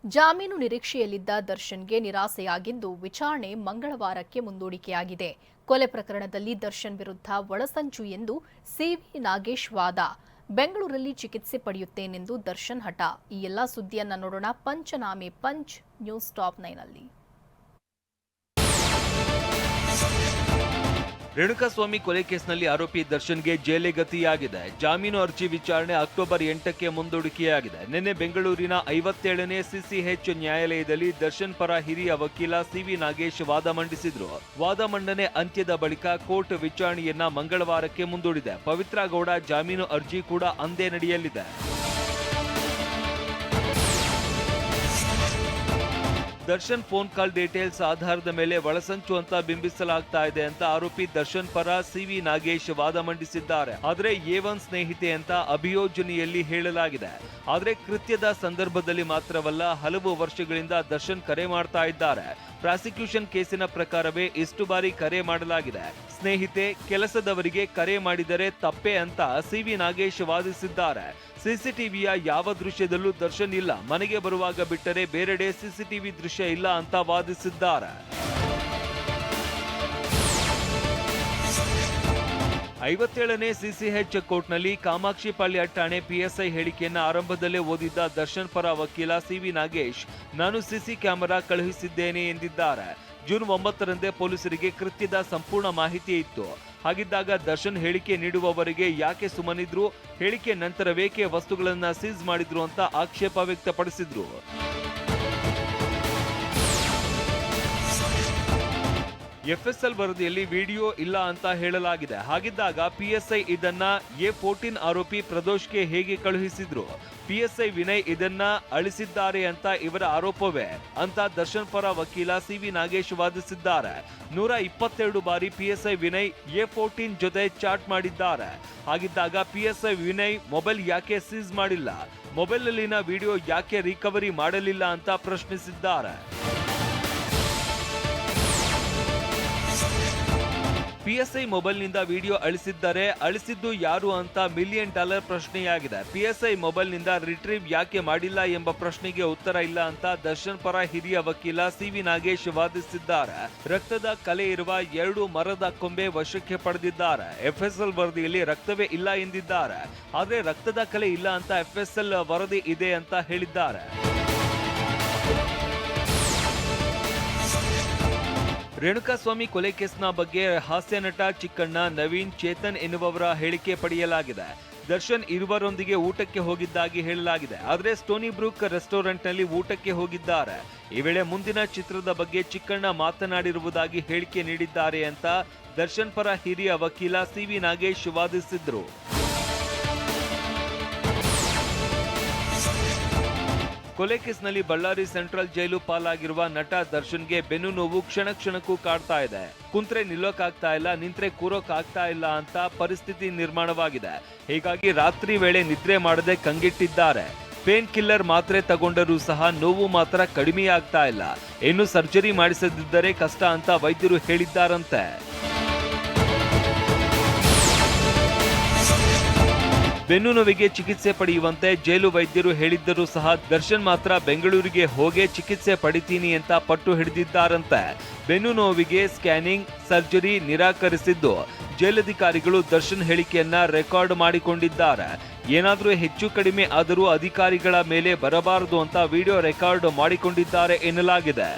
ಜಾಮೀನು ನಿರೀಕ್ಷೆಯಲ್ಲಿದ್ದ ದರ್ಶನ್ಗೆ ನಿರಾಸೆಯಾಗಿದ್ದು ವಿಚಾರಣೆ ಮಂಗಳವಾರಕ್ಕೆ ಮುಂದೂಡಿಕೆಯಾಗಿದೆ. ಕೊಲೆ ಪ್ರಕರಣದಲ್ಲಿ ದರ್ಶನ್ ವಿರುದ್ಧ ಒಳಸಂಚು ಎಂದು ಸಿವಿ ನಾಗೇಶ್ ವಾದ. ಬೆಂಗಳೂರಲ್ಲಿ ಚಿಕಿತ್ಸೆ ಪಡೆಯುತ್ತೇನೆಂದು ದರ್ಶನ್ ಹಠ. ಈ ಎಲ್ಲ ಸುದ್ದಿಯನ್ನ ನೋಡೋಣ ಪಂಚನಾಮೆ ಪಂಚ್ ನ್ಯೂಸ್ ಟಾಪ್ 9 ನಲ್ಲಿ. ರೇಣುಕಾಸ್ವಾಮಿ ಕೊಲೆ ಕೇಸ್ನಲ್ಲಿ ಆರೋಪಿ ದರ್ಶನ್ಗೆ ಜೈಲೇ ಗತಿಯಾಗಿದೆ. ಜಾಮೀನು ಅರ್ಜಿ ವಿಚಾರಣೆ ಅಕ್ಟೋಬರ್ 8ಕ್ಕೆ ಮುಂದೂಡಿಕೆಯಾಗಿದೆ. ನಿನ್ನೆ ಬೆಂಗಳೂರಿನ 57ನೇ ಸಿಸಿಎಚ್ ನ್ಯಾಯಾಲಯದಲ್ಲಿ ದರ್ಶನ್ ಪರ ಹಿರಿಯ ವಕೀಲ ಸಿವಿ ನಾಗೇಶ್ ವಾದ ಮಂಡಿಸಿದ್ರು. ವಾದ ಮಂಡನೆ ಅಂತ್ಯದ ಬಳಿಕ ಕೋರ್ಟ್ ವಿಚಾರಣೆಯನ್ನ ಮಂಗಳವಾರಕ್ಕೆ ಮುಂದೂಡಿದೆ. ಪವಿತ್ರ ಗೌಡ ಜಾಮೀನು ಅರ್ಜಿ ಕೂಡ ಅಂದೇ ನಡೆಯಲಿದೆ. ದರ್ಶನ್ ಫೋನ್ ಕಾಲ್ ಡೀಟೇಲ್ಸ್ ಆಧಾರದ ಮೇಲೆ ಒಳಸಂಚು ಅಂತ ಬಿಂಬಿಸಲಾಗ್ತಾ ಇದೆ ಅಂತ ಆರೋಪಿ ದರ್ಶನ್ ಪರ ಸಿವಿ ನಾಗೇಶ್ ವಾದ ಮಂಡಿಸಿದ್ದಾರೆ. ಆದ್ರೆ A1 ಸ್ನೇಹಿತೆ ಅಂತ ಅಭಿಯೋಜನೆಯಲ್ಲಿ ಹೇಳಲಾಗಿದೆ. ಆದ್ರೆ ಕೃತ್ಯದ ಸಂದರ್ಭದಲ್ಲಿ ಮಾತ್ರವಲ್ಲ, ಹಲವು ವರ್ಷಗಳಿಂದ ದರ್ಶನ್ ಕರೆ ಮಾಡ್ತಾ ಇದ್ದಾರೆ. ಪ್ರಾಸಿಕ್ಯೂಷನ್ ಕೇಸಿನ ಪ್ರಕಾರವೇ ಇಷ್ಟು ಬಾರಿ ಕರೆ ಮಾಡಲಾಗಿದೆ. ಸ್ನೇಹಿತೆ, ಕೆಲಸದವರಿಗೆ ಕರೆ ಮಾಡಿದರೆ ತಪ್ಪೆ ಅಂತ ಸಿವಿ ನಾಗೇಶ್ ವಾದಿಸಿದ್ದಾರೆ. ಸಿಸಿಟಿವಿಯ ಯಾವ ದೃಶ್ಯದಲ್ಲೂ ದರ್ಶನ್ ಇಲ್ಲ, ಮನೆಗೆ ಬರುವಾಗ ಬಿಟ್ಟರೆ ಬೇರೆಡೆ ಸಿಸಿಟಿವಿ ದೃಶ್ಯ ಇಲ್ಲ ಅಂತ ವಾದಿಸಿದ್ದಾರೆ. 57ನೇ ಸಿಸಿಎಚ್ ಕೋರ್ಟ್ನಲ್ಲಿ ಕಾಮಾಕ್ಷಿಪಾಳ್ಯ ಠಾಣೆ PSI ಹೇಳಿಕೆಯನ್ನು ಆರಂಭದಲ್ಲೇ ಓದಿದ್ದ ದರ್ಶನ್ ಪರ ವಕೀಲ ಸಿವಿ ನಾಗೇಶ್, ನಾನು ಸಿಸಿ ಕ್ಯಾಮೆರಾ ಕಳುಹಿಸಿದ್ದೇನೆ ಎಂದಿದ್ದಾರೆ. ಜೂನ್ 9ರಂದೇ ಪೊಲೀಸರಿಗೆ ಕೃತ್ಯದ ಸಂಪೂರ್ಣ ಮಾಹಿತಿ ಇತ್ತು. ಹಾಗಿದ್ದಾಗ ದರ್ಶನ್ ಹೇಳಿಕೆ ನೀಡುವವರೆಗೆ ಯಾಕೆ ಸುಮ್ಮನಿದ್ರು? ಹೇಳಿಕೆ ನಂತರವೇಕೆ ವಸ್ತುಗಳನ್ನ ಸೀಸ್ ಮಾಡಿದ್ರು ಅಂತ ಆಕ್ಷೇಪ ವ್ಯಕ್ತಪಡಿಸಿದ್ರು. FSL ವರದಿಯಲ್ಲಿ ವಿಡಿಯೋ ಇಲ್ಲ ಅಂತ ಹೇಳಲಾಗಿದೆ. ಹಾಗಿದ್ದಾಗ PSI ಇದನ್ನ A14 ಆರೋಪಿ ಪ್ರದೋಷ್ಗೆ ಹೇಗೆ ಕಳುಹಿಸಿದ್ರು? PSI ವಿನಯ್ ಇದನ್ನ ಅಳಿಸಿದ್ದಾರೆ ಅಂತ ಇವರ ಆರೋಪವೇ ಅಂತ ದರ್ಶನ್ ಪರ ವಕೀಲ ಸಿವಿ ನಾಗೇಶ್ ವಾದಿಸಿದ್ದಾರೆ. 122 ಬಾರಿ PSI ವಿನಯ್ A14 ಜೊತೆ ಚಾಟ್ ಮಾಡಿದ್ದಾರೆ. ಹಾಗಿದ್ದಾಗ PSI ವಿನಯ್ ಮೊಬೈಲ್ ಯಾಕೆ ಸೀಸ್ ಮಾಡಿಲ್ಲ? ಮೊಬೈಲ್ನಲ್ಲಿನ ವಿಡಿಯೋ ಯಾಕೆ ರಿಕವರಿ ಮಾಡಲಿಲ್ಲ ಅಂತ ಪ್ರಶ್ನಿಸಿದ್ದಾರೆ. PSI ಮೊಬೈಲ್ನಿಂದ ವಿಡಿಯೋ ಅಳಿಸಿದ್ದರೆ ಅಳಿಸಿದ್ದು ಯಾರು ಅಂತ $1 ಮಿಲಿಯನ್ ಪ್ರಶ್ನೆಯಾಗಿದೆ. PSI ಮೊಬೈಲ್ನಿಂದ ರಿಟ್ರೀವ್ ಯಾಕೆ ಮಾಡಿಲ್ಲ ಎಂಬ ಪ್ರಶ್ನೆಗೆ ಉತ್ತರ ಇಲ್ಲ ಅಂತ ದರ್ಶನ್ ಪರ ಹಿರಿಯ ವಕೀಲ ಸಿವಿ ನಾಗೇಶ್ ವಾದಿಸಿದ್ದಾರೆ. ರಕ್ತದ ಕಲೆ ಇರುವ 2 ಮರದ ಕೊಂಬೆ ವಶಕ್ಕೆ ಪಡೆದಿದ್ದಾರೆ. FSL ವರದಿಯಲ್ಲಿ ರಕ್ತವೇ ಇಲ್ಲ ಎಂದಿದ್ದಾರೆ. ಆದರೆ ರಕ್ತದ ಕಲೆ ಇಲ್ಲ ಅಂತ FSL ವರದಿ ಇದೆ ಅಂತ ಹೇಳಿದ್ದಾರೆ. ರೇಣುಕಾಸ್ವಾಮಿ ಕೊಲೆ ಕೇಸ್ನ ಬಗ್ಗೆ ಹಾಸ್ಯ ನಟ ಚಿಕ್ಕಣ್ಣ, ನವೀನ್, ಚೇತನ್ ಎನ್ನುವವರ ಹೇಳಿಕೆ ಪಡೆಯಲಾಗಿದೆ. ದರ್ಶನ್ ಇರುವರೊಂದಿಗೆ ಊಟಕ್ಕೆ ಹೋಗಿದ್ದಾಗಿ ಹೇಳಲಾಗಿದೆ. ಆದರೆ ಸ್ಟೋನಿ ಬ್ರೂಕ್ ರೆಸ್ಟೋರೆಂಟ್ನಲ್ಲಿ ಊಟಕ್ಕೆ ಹೋಗಿದ್ದಾರೆ. ಈ ವೇಳೆ ಮುಂದಿನ ಚಿತ್ರದ ಬಗ್ಗೆ ಚಿಕ್ಕಣ್ಣ ಮಾತನಾಡಿರುವುದಾಗಿ ಹೇಳಿಕೆ ನೀಡಿದ್ದಾರೆ ಅಂತ ದರ್ಶನ್ ಪರ ಹಿರಿಯ ವಕೀಲ ಸಿವಿ ನಾಗೇಶ್ ವಾದಿಸಿದ್ರು. ಕೊಲೆ ಕೇಸ್ನಲ್ಲಿ ಬಳ್ಳಾರಿ ಸೆಂಟ್ರಲ್ ಜೈಲು ಪಾಲಾಗಿರುವ ನಟ ದರ್ಶನ್ಗೆ ಬೆನ್ನು ನೋವು ಕ್ಷಣ ಕ್ಷಣಕ್ಕೂ ಕಾಡ್ತಾ ಇದೆ. ಕುಂತ್ರೆ ನಿಲ್ಲೋಕಾಗ್ತಾ ಇಲ್ಲ, ನಿಂತ್ರೆ ಕೂರೋಕಾಗ್ತಾ ಇಲ್ಲ ಅಂತ ಪರಿಸ್ಥಿತಿ ನಿರ್ಮಾಣವಾಗಿದೆ. ಹೀಗಾಗಿ ರಾತ್ರಿ ವೇಳೆ ನಿದ್ರೆ ಮಾಡದೆ ಕಂಗೆಟ್ಟಿದ್ದಾರೆ. ಪೇನ್ ಕಿಲ್ಲರ್ ಮಾತ್ರೆ ತಗೊಂಡರೂ ಸಹ ನೋವು ಮಾತ್ರ ಕಡಿಮೆಯಾಗ್ತಾ ಇಲ್ಲ. ಇನ್ನು ಸರ್ಜರಿ ಮಾಡಿಸದಿದ್ದರೆ ಕಷ್ಟ ಅಂತ ವೈದ್ಯರು ಹೇಳಿದ್ದಾರಂತೆ. ಬೆನ್ನು ನೋವಿಗೆ ಚಿಕಿತ್ಸೆ ಪಡೆಯುವಂತೆ ಜೈಲು ವೈದ್ಯರು ಹೇಳಿದ್ದರೂ ಸಹ ದರ್ಶನ್ ಮಾತ್ರ ಬೆಂಗಳೂರಿಗೆ ಹೋಗೇ ಚಿಕಿತ್ಸೆ ಪಡಿತೀನಿ ಅಂತ ಪಟ್ಟು ಹಿಡಿದಿದ್ದಾರಂತೆ. ಬೆನ್ನು ನೋವಿಗೆ ಸ್ಕ್ಯಾನಿಂಗ್, ಸರ್ಜರಿ ನಿರಾಕರಿಸಿದ್ದು ಜೈಲಧಿಕಾರಿಗಳು ದರ್ಶನ್ ಹೇಳಿಕೆಯನ್ನ ರೆಕಾರ್ಡ್ ಮಾಡಿಕೊಂಡಿದ್ದಾರೆ. ಏನಾದರೂ ಹೆಚ್ಚು ಕಡಿಮೆ ಆದರೂ ಅಧಿಕಾರಿಗಳ ಮೇಲೆ ಬರಬಾರದು ಅಂತ ವಿಡಿಯೋ ರೆಕಾರ್ಡ್ ಮಾಡಿಕೊಂಡಿದ್ದಾರೆ ಎನ್ನಲಾಗಿದೆ.